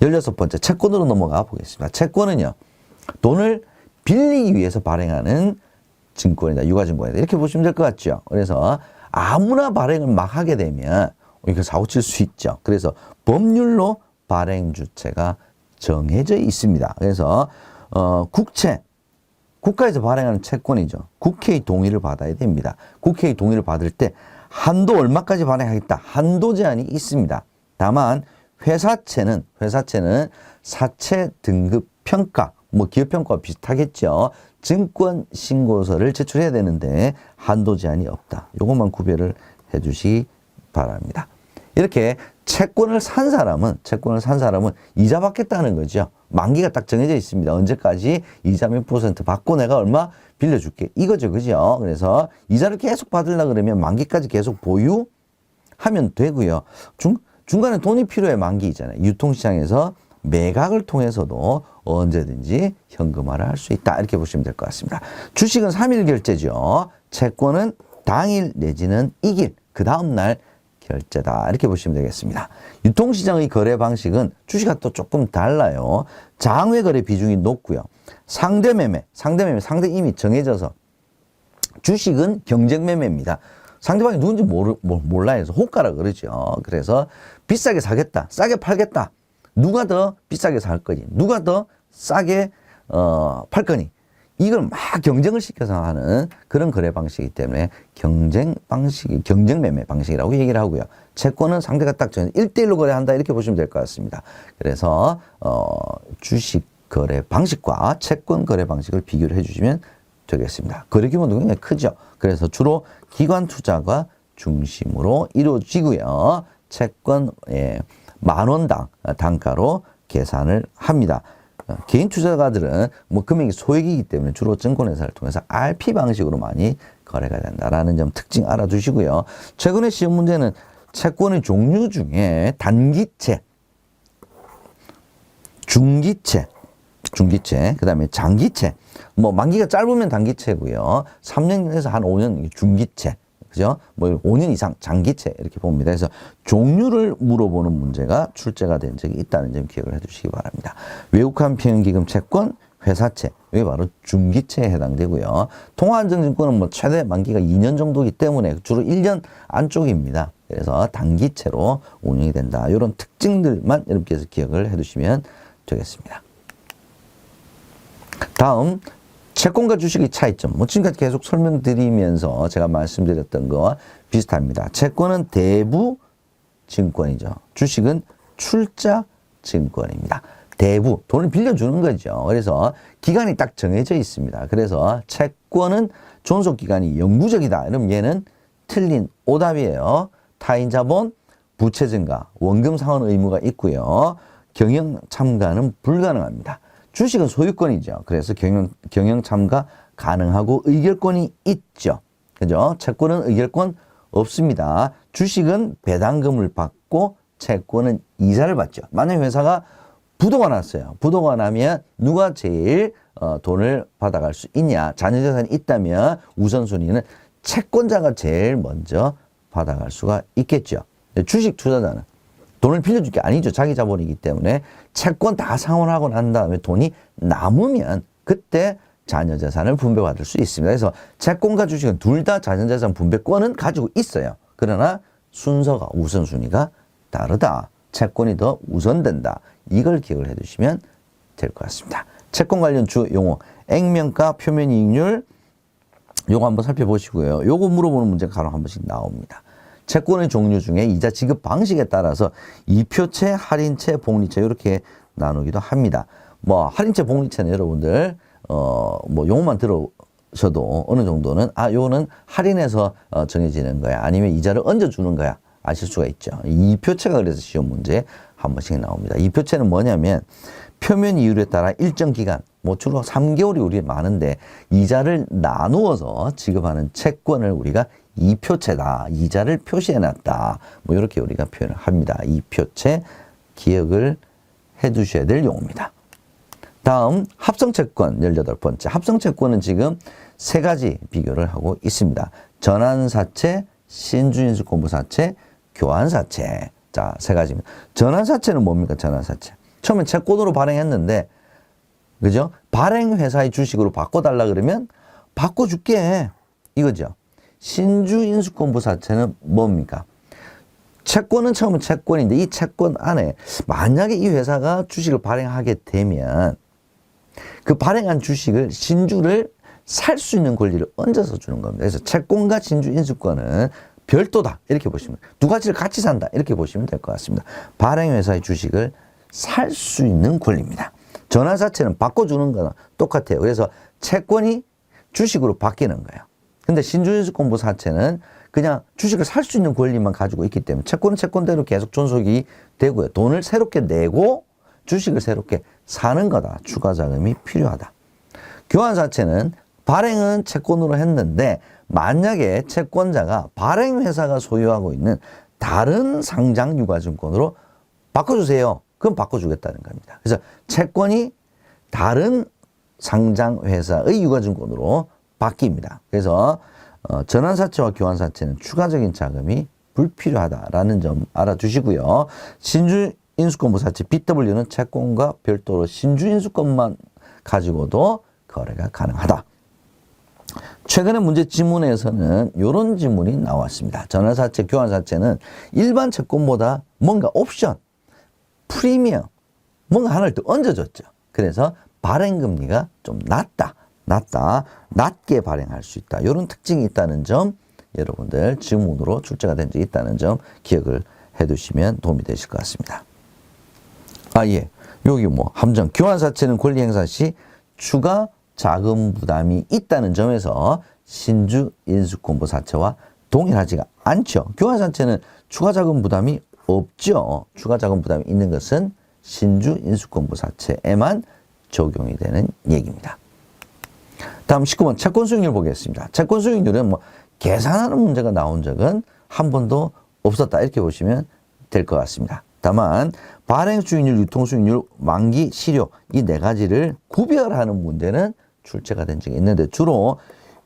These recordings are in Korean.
16번째 채권으로 넘어가 보겠습니다. 채권은요, 돈을 빌리기 위해서 발행하는 증권이다. 유가증권이다. 이렇게 보시면 될 것 같죠. 그래서 아무나 발행을 막 하게 되면 이거 사고 칠 수 있죠. 그래서 법률로 발행 주체가 정해져 있습니다. 그래서 국가에서 발행하는 채권이죠. 국회의 동의를 받아야 됩니다. 국회의 동의를 받을 때 한도 얼마까지 발행하겠다. 한도 제한이 있습니다. 다만 회사채는 사채 등급 평가, 뭐 기업 평가와 비슷하겠죠. 증권 신고서를 제출해야 되는데 한도 제한이 없다. 요것만 구별을 해 주시기 바랍니다. 이렇게 채권을 산 사람은 이자 받겠다는 거죠. 만기가 딱 정해져 있습니다. 언제까지 이자 몇 % 받고 내가 얼마 빌려줄게. 이거죠. 그죠? 그래서 이자를 계속 받으려고 그러면 만기까지 계속 보유하면 되고요. 중간에 돈이 필요해 만기 있잖아요. 유통시장에서 매각을 통해서도 언제든지 현금화를 할 수 있다. 이렇게 보시면 될 것 같습니다. 주식은 3일 결제죠. 채권은 당일 내지는 이길, 그 다음날 결제다. 이렇게 보시면 되겠습니다. 유통시장의 거래 방식은 주식과 또 조금 달라요. 장외 거래 비중이 높고요. 상대매매, 상대 이미 정해져서 주식은 경쟁매매입니다. 상대방이 누군지 몰라 해서 호가라 그러죠. 그래서 비싸게 사겠다, 싸게 팔겠다. 누가 더 비싸게 살 거니, 누가 더 싸게 팔 거니, 이걸 막 경쟁을 시켜서 하는 그런 거래 방식이기 때문에 경쟁매매 방식이라고 얘기를 하고요. 채권은 상대가 딱 정해서 1대1로 거래한다. 이렇게 보시면 될 것 같습니다. 그래서 주식 거래 방식과 채권 거래 방식을 비교를 해주시면 되겠습니다. 거래 규모도 굉장히 크죠. 그래서 주로 기관 투자가 중심으로 이루어지고요. 채권 10,000원당 단가로 계산을 합니다. 개인 투자가들은 뭐 금액이 소액이기 때문에 주로 증권회사를 통해서 RP 방식으로 많이 거래가 된다라는 점 특징 알아두시고요. 최근에 시험 문제는 채권의 종류 중에 단기채, 중기채, 그 다음에 장기채, 뭐 만기가 짧으면 단기채고요. 3년에서 한 5년 중기채, 그죠? 뭐 5년 이상 장기채 이렇게 봅니다. 그래서 종류를 물어보는 문제가 출제가 된 적이 있다는 점 기억을 해두시기 바랍니다. 외국환 평형기금 채권, 회사채, 이게 바로 중기채에 해당되고요. 통화안정증권은 뭐 최대 만기가 2년 정도이기 때문에 주로 1년 안쪽입니다. 그래서 단기채로 운영이 된다. 이런 특징들만 여러분께서 기억을 해두시면 되겠습니다. 다음 채권과 주식의 차이점. 뭐 지금까지 계속 설명드리면서 제가 말씀드렸던 거와 비슷합니다. 채권은 대부 증권이죠. 주식은 출자 증권입니다. 대부, 돈을 빌려주는 거죠. 그래서 기간이 딱 정해져 있습니다. 그래서 채권은 존속기간이 영구적이다. 그럼 얘는 틀린 오답이에요. 타인 자본, 부채 증가, 원금 상환 의무가 있고요. 경영 참가는 불가능합니다. 주식은 소유권이죠. 그래서 경영 참가 가능하고 의결권이 있죠. 그죠? 채권은 의결권 없습니다. 주식은 배당금을 받고 채권은 이자를 받죠. 만약 회사가 부도가 났어요. 부도가 나면 누가 제일 돈을 받아갈 수 있냐. 자녀재산이 있다면 우선순위는 채권자가 제일 먼저 받아갈 수가 있겠죠. 주식 투자자는 돈을 빌려줄 게 아니죠. 자기 자본이기 때문에 채권 다 상환하고 난 다음에 돈이 남으면 그때 자녀재산을 분배받을 수 있습니다. 그래서 채권과 주식은 둘 다 자녀재산 분배권은 가지고 있어요. 그러나 순서가 우선순위가 다르다. 채권이 더 우선된다. 이걸 기억을 해두시면 될 것 같습니다. 채권 관련 주 용어, 액면가, 표면이익률 요거 한번 살펴보시고요. 요거 물어보는 문제가 간혹 한 번씩 나옵니다. 채권의 종류 중에 이자 지급 방식에 따라서 이표채, 할인채, 복리채 이렇게 나누기도 합니다. 뭐 할인채, 복리채는 여러분들 뭐 용어만 들으셔도 어느 정도는 요거는 할인해서 정해지는 거야. 아니면 이자를 얹어주는 거야. 아실 수가 있죠. 이표채가 그래서 시험 문제에 한 번씩 나옵니다. 이표채는 뭐냐면 표면 이율에 따라 일정 기간, 뭐 주로 3개월이 우리 많은데 이자를 나누어서 지급하는 채권을 우리가 이표채다. 이자를 표시해놨다. 뭐 이렇게 우리가 표현을 합니다. 이표채 기억을 해두셔야 될 용어입니다. 다음 합성채권 18번째. 합성채권은 지금 세 가지 비교를 하고 있습니다. 전환사채, 신주인수권부사채, 교환사채. 자, 세 가지입니다. 전환사채는 뭡니까? 전환사채. 처음엔 채권으로 발행했는데, 그죠? 발행회사의 주식으로 바꿔달라 그러면 바꿔줄게. 이거죠. 신주인수권부사채는 뭡니까? 채권은 처음은 채권인데 이 채권 안에 만약에 이 회사가 주식을 발행하게 되면 그 발행한 주식을 신주를 살 수 있는 권리를 얹어서 주는 겁니다. 그래서 채권과 신주인수권은 별도다. 이렇게 보시면 두 가지를 같이 산다. 이렇게 보시면 될 것 같습니다. 발행회사의 주식을 살 수 있는 권리입니다. 전환사채는 바꿔주는 거나 똑같아요. 그래서 채권이 주식으로 바뀌는 거예요. 근데 신주인수권부사채는 그냥 주식을 살 수 있는 권리만 가지고 있기 때문에 채권은 채권대로 계속 존속이 되고요. 돈을 새롭게 내고 주식을 새롭게 사는 거다. 추가 자금이 필요하다. 교환사채는 발행은 채권으로 했는데 만약에 채권자가 발행회사가 소유하고 있는 다른 상장 유가증권으로 바꿔주세요. 그럼 바꿔주겠다는 겁니다. 그래서 채권이 다른 상장회사의 유가증권으로 바뀝니다. 그래서 전환사채와 교환사채는 추가적인 자금이 불필요하다라는 점 알아두시고요. 신주인수권부사채 BW는 채권과 별도로 신주인수권만 가지고도 거래가 가능하다. 최근에 문제 지문에서는 이런 지문이 나왔습니다. 전환사채, 교환사채는 일반 채권보다 뭔가 옵션, 프리미엄, 뭔가 하나를 더 얹어줬죠. 그래서 발행금리가 좀 낮게 발행할 수 있다. 이런 특징이 있다는 점 여러분들 지문으로 출제가 된 적이 있다는 점 기억을 해두시면 도움이 되실 것 같습니다. 예. 여기 함정. 교환사채는 권리 행사 시 추가 자금 부담이 있다는 점에서 신주인수권부사채와 동일하지가 않죠. 교환사채는 추가 자금 부담이 없죠. 추가 자금 부담이 있는 것은 신주인수권부사채에만 적용이 되는 얘기입니다. 다음 19번 채권 수익률 보겠습니다. 채권 수익률은 계산하는 문제가 나온 적은 한 번도 없었다. 이렇게 보시면 될 것 같습니다. 다만 발행 수익률, 유통 수익률, 만기 실효 이 네 가지를 구별하는 문제는 출제가 된 적이 있는데 주로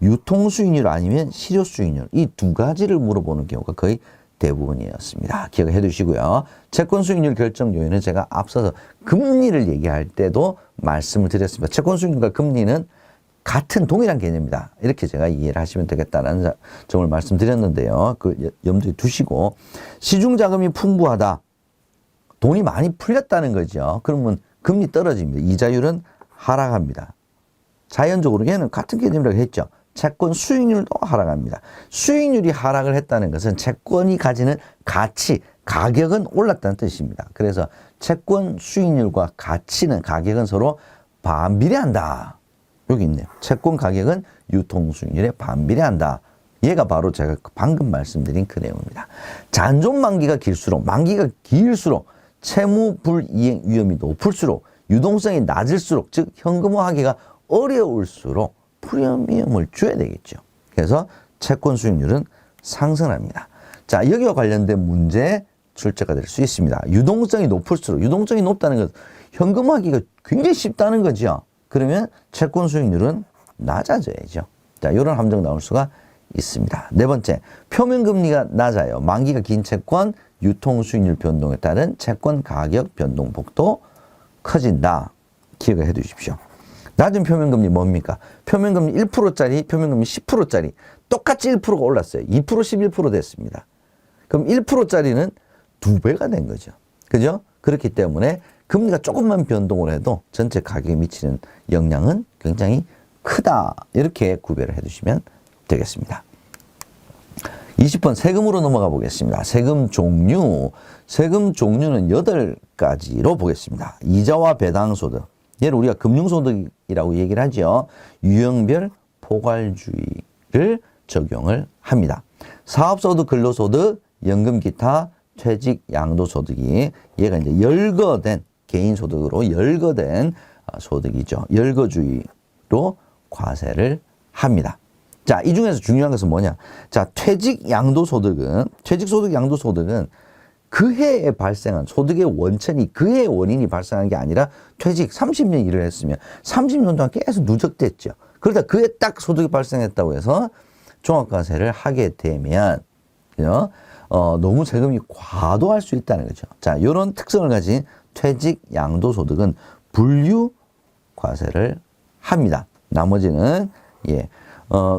유통 수익률 아니면 실효 수익률 이 두 가지를 물어보는 경우가 거의 대부분이었습니다. 기억해 두시고요. 채권 수익률 결정 요인은 제가 앞서서 금리를 얘기할 때도 말씀을 드렸습니다. 채권 수익률과 금리는 같은 동일한 개념이다. 이렇게 제가 이해를 하시면 되겠다는 점을 말씀드렸는데요. 그 염두에 두시고 시중 자금이 풍부하다. 돈이 많이 풀렸다는 거죠. 그러면 금리 떨어집니다. 이자율은 하락합니다. 자연적으로 얘는 같은 개념이라고 했죠. 채권 수익률도 하락합니다. 수익률이 하락을 했다는 것은 채권이 가지는 가치, 가격은 올랐다는 뜻입니다. 그래서 채권 수익률과 가치는 가격은 서로 반비례한다. 여기 있네요. 채권 가격은 유통 수익률에 반비례한다. 얘가 바로 제가 방금 말씀드린 그 내용입니다. 잔존 만기가 길수록 채무 불이행 위험이 높을수록 유동성이 낮을수록 즉 현금화하기가 어려울수록 프리미엄을 줘야 되겠죠. 그래서 채권 수익률은 상승합니다. 자, 여기와 관련된 문제 출제가 될 수 있습니다. 유동성이 높을수록 유동성이 높다는 것은 현금화하기가 굉장히 쉽다는 거죠. 그러면 채권 수익률은 낮아져야죠. 자, 이런 함정 나올 수가 있습니다. 네 번째, 표면금리가 낮아요. 만기가 긴 채권 유통 수익률 변동에 따른 채권 가격 변동폭도 커진다. 기억을 해 두십시오. 낮은 표면금리 뭡니까? 표면금리 1%짜리, 표면금리 10%짜리 똑같이 1%가 올랐어요. 2%, 11% 됐습니다. 그럼 1%짜리는 2배가 된 거죠. 그죠? 그렇기 때문에 금리가 조금만 변동을 해도 전체 가격에 미치는 영향은 굉장히 크다. 이렇게 구별을 해 두시면 되겠습니다. 20번 세금으로 넘어가 보겠습니다. 세금 종류. 세금 종류는 8가지로 보겠습니다. 이자와 배당소득. 얘를 우리가 금융소득이라고 얘기를 하죠. 유형별 포괄주의를 적용을 합니다. 사업소득, 근로소득, 연금, 기타, 퇴직, 양도소득이 얘가 이제 열거된 개인소득으로 열거된 소득이죠. 열거주의로 과세를 합니다. 자, 이 중에서 중요한 것은 뭐냐? 자, 퇴직, 양도소득은 그 해에 발생한 소득의 원천이 그 해의 원인이 발생한 게 아니라 퇴직 30년 일을 했으면 30년 동안 계속 누적됐죠. 그러다 그 해 딱 소득이 발생했다고 해서 종합과세를 하게 되면 너무 세금이 과도할 수 있다는 거죠. 자, 이런 특성을 가진 퇴직, 양도소득은 분류 과세를 합니다. 나머지는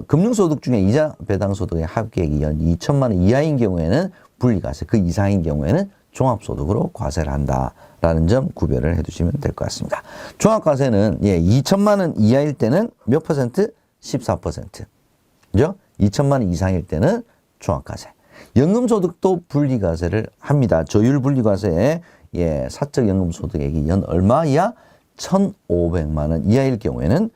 금융소득 중에 이자 배당소득의 합계액이 연 2천만 원 이하인 경우에는 분리과세, 그 이상인 경우에는 종합소득으로 과세를 한다라는 점 구별을 해두시면 될 것 같습니다. 종합과세는 2천만 원 이하일 때는 몇 퍼센트? 14%. 그죠? 2천만 원 이상일 때는 종합과세. 연금소득도 분리과세를 합니다. 저율 분리과세에 사적연금소득액이 연 얼마 이하? 1,500만 원 이하일 경우에는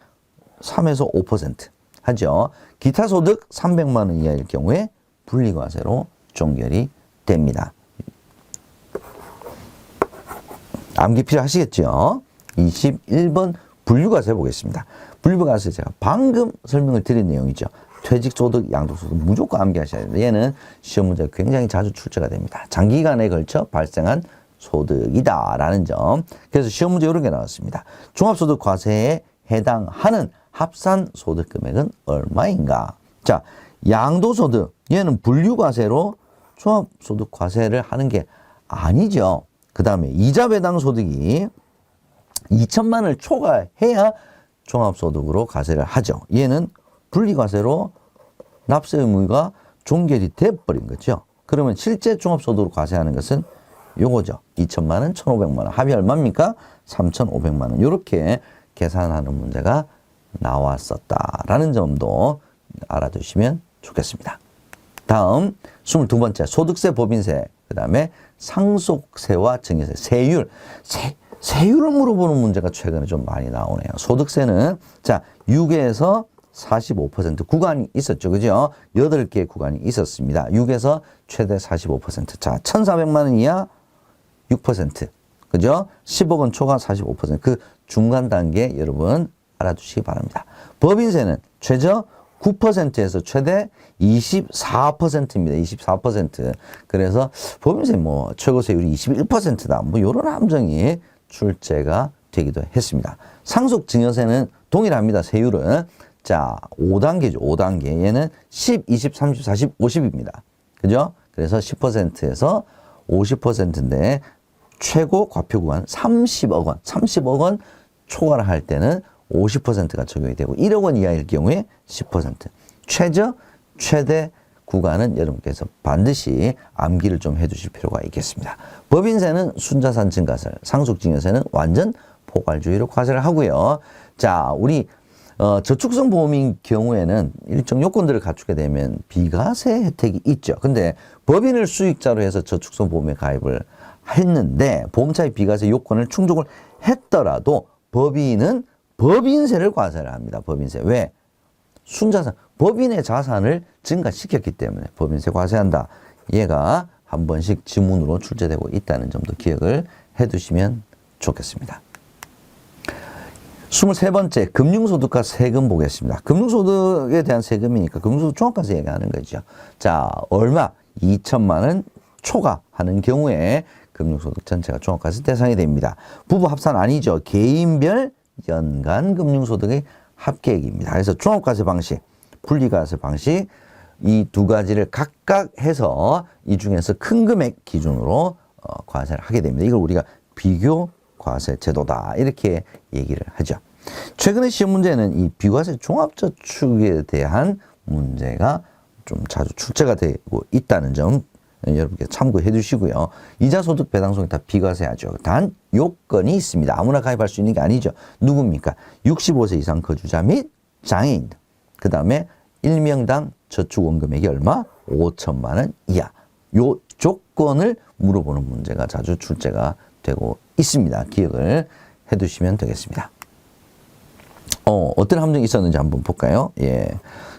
3에서 5% 하죠. 기타 소득 300만 원 이하일 경우에 분리과세로 종결이 됩니다. 암기 필요하시겠죠? 21번 분류과세 보겠습니다. 분류과세 제가 방금 설명을 드린 내용이죠. 퇴직소득, 양도소득 무조건 암기하셔야 됩니다. 얘는 시험 문제가 굉장히 자주 출제가 됩니다. 장기간에 걸쳐 발생한 소득이다라는 점. 그래서 시험 문제 이런 게 나왔습니다. 종합소득 과세에 해당하는 합산 소득 금액은 얼마인가? 자, 양도소득 얘는 분류과세로 종합소득 과세를 하는 게 아니죠. 그 다음에 이자 배당 소득이 2천만 원을 초과해야 종합소득으로 과세를 하죠. 얘는 분리과세로 납세 의무가 종결이 돼버린 거죠. 그러면 실제 종합소득으로 과세하는 것은 요거죠. 2천만 원, 1,500만 원. 합이 얼마입니까? 3,500만 원. 이렇게 계산하는 문제가 나왔었다라는 점도 알아두시면 좋겠습니다. 다음 22번째 소득세, 법인세, 그 다음에 상속세와 증여세, 세율. 세율을 물어보는 문제가 최근에 좀 많이 나오네요. 소득세는 자 6에서 45% 구간이 있었죠. 그죠? 8개의 구간이 있었습니다. 6에서 최대 45%. 자, 1,400만 원 이하 6%. 그죠? 10억 원 초과 45%. 그 중간 단계 여러분 알아두시기 바랍니다. 법인세는 최저 9%에서 최대 24%입니다. 24%. 그래서 법인세 최고 세율이 21%다. 이런 함정이 출제가 되기도 했습니다. 상속 증여세는 동일합니다. 세율은. 자, 5단계죠. 5단계. 얘는 10, 20, 30, 40, 50입니다. 그죠? 그래서 10%에서 50%인데 최고 과표 구간 30억 원. 30억 원 초과를 할 때는 50%가 적용이 되고 1억 원 이하일 경우에 10%. 최대 구간은 여러분께서 반드시 암기를 좀 해두실 필요가 있겠습니다. 법인세는 순자산 증가세, 상속증여세는 완전 포괄주의로 과세를 하고요. 자, 우리 저축성 보험인 경우에는 일정 요건들을 갖추게 되면 비과세 혜택이 있죠. 근데 법인을 수익자로 해서 저축성 보험에 가입을 했는데 보험차입 비과세 요건을 충족을 했더라도 법인은 법인세를 과세를 합니다. 법인세. 왜? 순자산, 법인의 자산을 증가시켰기 때문에 법인세 과세한다. 얘가 한 번씩 지문으로 출제되고 있다는 점도 기억을 해두시면 좋겠습니다. 23번째 금융소득과 세금 보겠습니다. 금융소득에 대한 세금이니까 금융소득 종합과세 얘기하는 거죠. 자, 얼마? 2천만 원 초과하는 경우에 금융소득 전체가 종합과세 대상이 됩니다. 부부 합산 아니죠. 개인별 연간 금융소득의 합계액입니다. 그래서 종합과세 방식, 분리과세 방식 이 두 가지를 각각 해서 이 중에서 큰 금액 기준으로 과세를 하게 됩니다. 이걸 우리가 비교 과세 제도다 이렇게 얘기를 하죠. 최근에 시험 문제는 이 비과세 종합저축에 대한 문제가 좀 자주 출제가 되고 있다는 점 여러분께 참고해 주시고요. 이자소득, 배당소득 다 비과세하죠. 단 요건이 있습니다. 아무나 가입할 수 있는 게 아니죠. 누굽니까? 65세 이상 거주자 및 장애인. 그 다음에 1명당 저축원금액이 얼마? 5천만 원 이하. 요 조건을 물어보는 문제가 자주 출제가 되고 있습니다. 기억을 해 두시면 되겠습니다. 어떤 함정이 있었는지 한번 볼까요?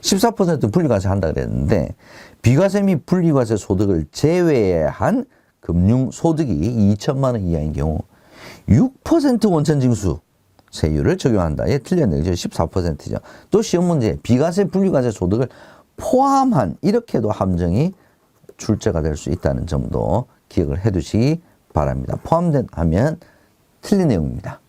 14% 분리과세 한다 그랬는데 비과세 및 분리과세 소득을 제외한 금융소득이 2천만 원 이하인 경우 6% 원천징수 세율을 적용한다. 얘 틀렸네요. 14%죠. 또 시험 문제 비과세 분리과세 소득을 포함한 이렇게도 함정이 출제가 될 수 있다는 점도 기억을 해 두시기 바랍니다. 포함된 하면 틀린 내용입니다.